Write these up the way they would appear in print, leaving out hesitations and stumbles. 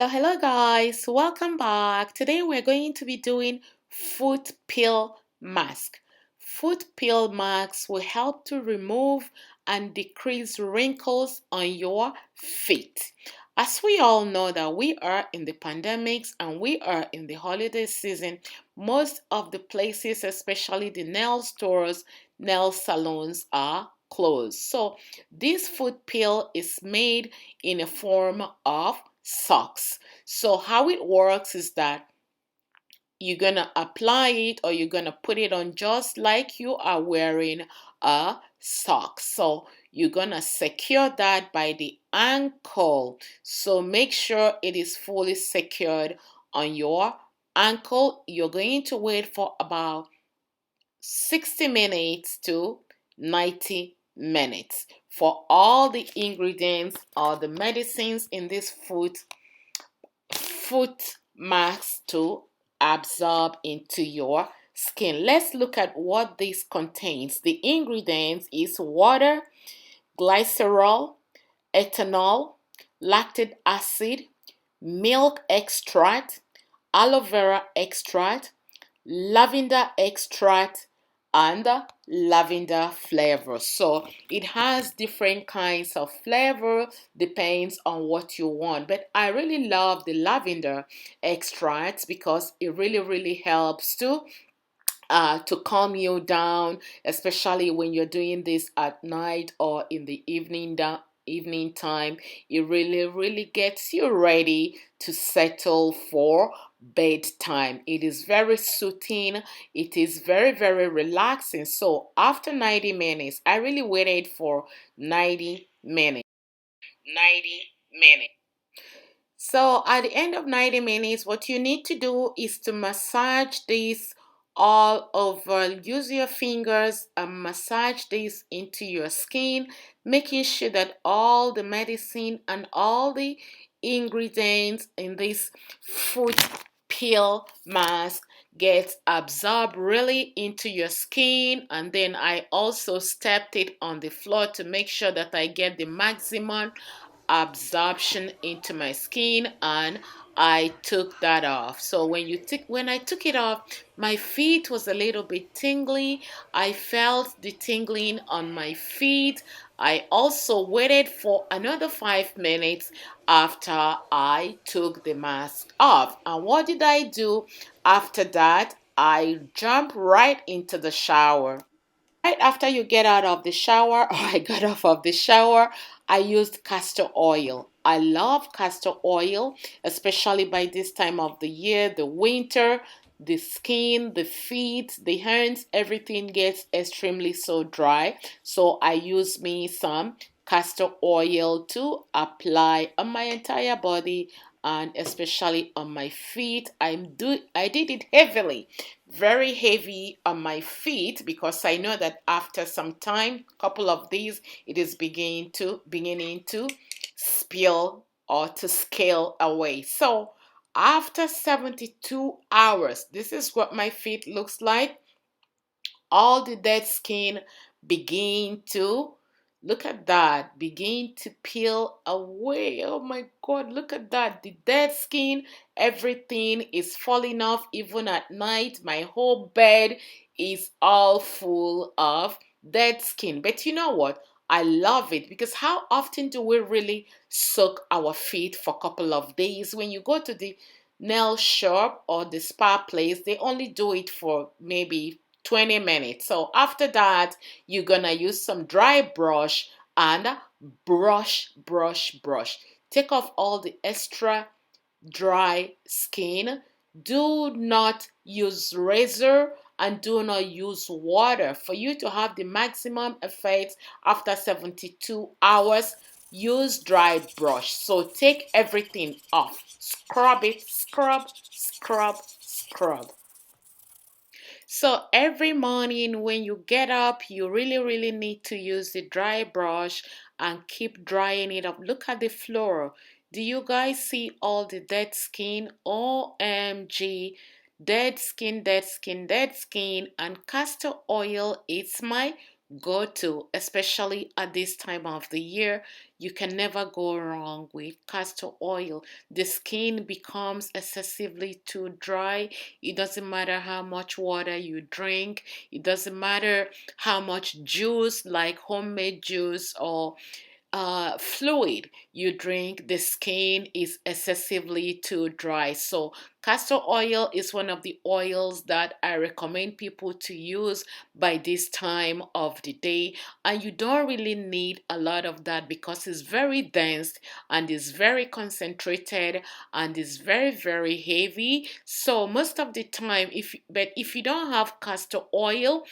Hello guys, welcome back. Today we're going to be doing foot peel mask. Foot peel masks will help to remove and decrease wrinkles on your feet. As we all know that we are in the pandemics and we are in the holiday season, most of the places, especially the nail stores, nail salons are closed. So this foot peel is made in a form of socks. So how it works is that you're gonna apply it or you're gonna put it on just like you are wearing a sock. So you're gonna secure that by the ankle. So make sure it is fully secured on your ankle. You're going to wait for about 60 minutes to 90 minutes for all the ingredients or the medicines in this foot mask to absorb into your skin. Let's look at what this contains. The ingredients is water, glycerol, ethanol, lactic acid, milk extract, aloe vera extract, lavender extract, and lavender flavor. So it has different kinds of flavor, depends on what you want. But I really love the lavender extract because it really helps to calm you down, especially when you're doing this at night or in the evening time. It really gets you ready to settle for bedtime. It is very soothing. It is very relaxing. So after 90 minutes, I really waited for 90 minutes. 90 minutes. So at the end of 90 minutes, what you need to do is to massage this all over. Use your fingers and massage this into your skin, making sure that all the medicine and all the ingredients in this foot peel mask gets absorbed really into your skin. And then I also stepped it on the floor to make sure that I get the maximum absorption into my skin, and I took that off. So when I took it off, my feet was a little bit tingly. I felt the tingling on my feet. I also waited for another 5 minutes after I took the mask off. And what did I do after that? I jumped right into the shower. Right after you get out of the shower, or I got off of the shower, I used castor oil. I love castor oil, especially by this time of the year, the winter, the skin, the feet, the hands, everything gets extremely so dry. So I use me some castor oil to apply on my entire body and especially on my feet. I did it heavily, very heavy on my feet, because I know that after some time, couple of days, it is beginning to spill or to scale away. So after 72 hours, this is what my feet looks like. All the dead skin begin to, look at that, begin to peel away. Oh my god, look at that, the dead skin, everything is falling off. Even at night, my whole bed is all full of dead skin. But you know what, I love it, because how often do we really soak our feet for a couple of days? When you go to the nail shop or the spa place, they only do it for maybe 20 minutes. So after that, you're gonna use some dry brush and brush. Take off all the extra dry skin. Do not use razor and do not use water. For you to have the maximum effect after 72 hours, use dry brush. So take everything off. Scrub it, scrub. So every morning when you get up, you really need to use the dry brush and keep drying it up. Look at the floor. Do you guys see all the dead skin? OMG. Dead skin. And castor oil, it's my go to, especially at this time of the year. You can never go wrong with castor oil. The skin becomes excessively too dry. It doesn't matter how much water you drink, it doesn't matter how much juice, like homemade juice or fluid you drink, the skin is excessively too dry. So castor oil is one of the oils that I recommend people to use by this time of the day, and you don't really need a lot of that because it's very dense and is very concentrated and is very heavy. So most of the time, if you don't have castor oil,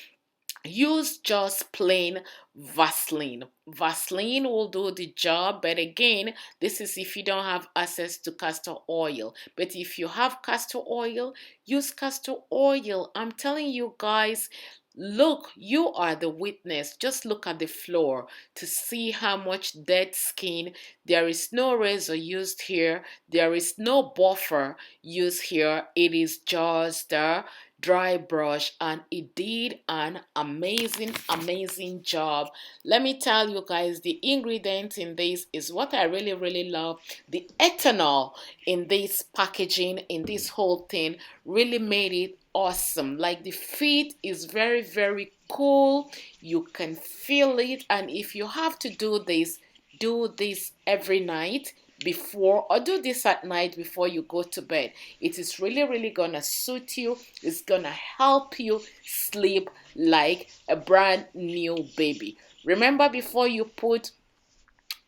use just plain Vaseline. Vaseline will do the job, but again, this is if you don't have access to castor oil. But if you have castor oil, use castor oil. I'm telling you guys, look, you are the witness. Just look at the floor to see how much dead skin. There is no razor used here, there is no buffer used here. It is just the dry brush, and it did an amazing job. Let me tell you guys, the ingredients in this is what I really love. The ethanol in this packaging, in this whole thing, really made it awesome. Like, the fit is very cool. You can feel it, and if you have to do this every night before, or do this at night before you go to bed. It is really gonna suit you. It's gonna help you sleep like a brand new baby. Remember, before you put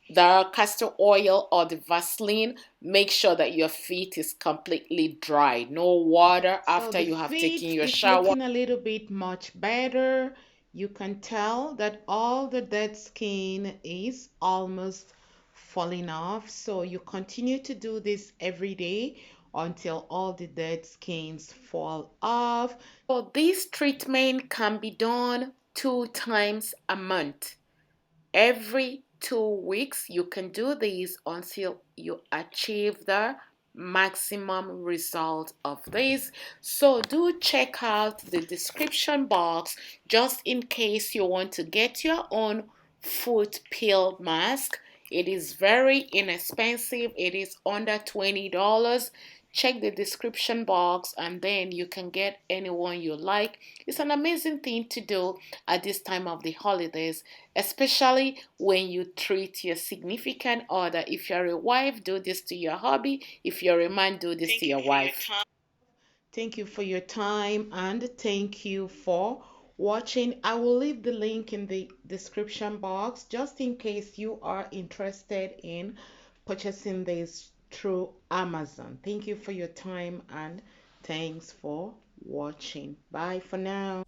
the castor oil or the Vaseline, make sure that your feet is completely dry. No water after you have taken your shower. Looking a little bit much better. You can tell that all the dead skin is almost falling off. So you continue to do this every day until all the dead skins fall off. So this treatment can be done 2 times a month. Every 2 weeks, you can do this until you achieve the maximum result of this. So do check out the description box just in case you want to get your own foot peel mask. It is very inexpensive. It is under $20. Check the description box and then you can get anyone you like. It's an amazing thing to do at this time of the holidays, especially when you treat your significant other. If you're a wife, do this to your hubby. If you're a man, do this to your wife. Thank you for your time and thank you for watching. I will leave the link in the description box just in case you are interested in purchasing this through Amazon. Thank you for your time and thanks for watching. Bye for now.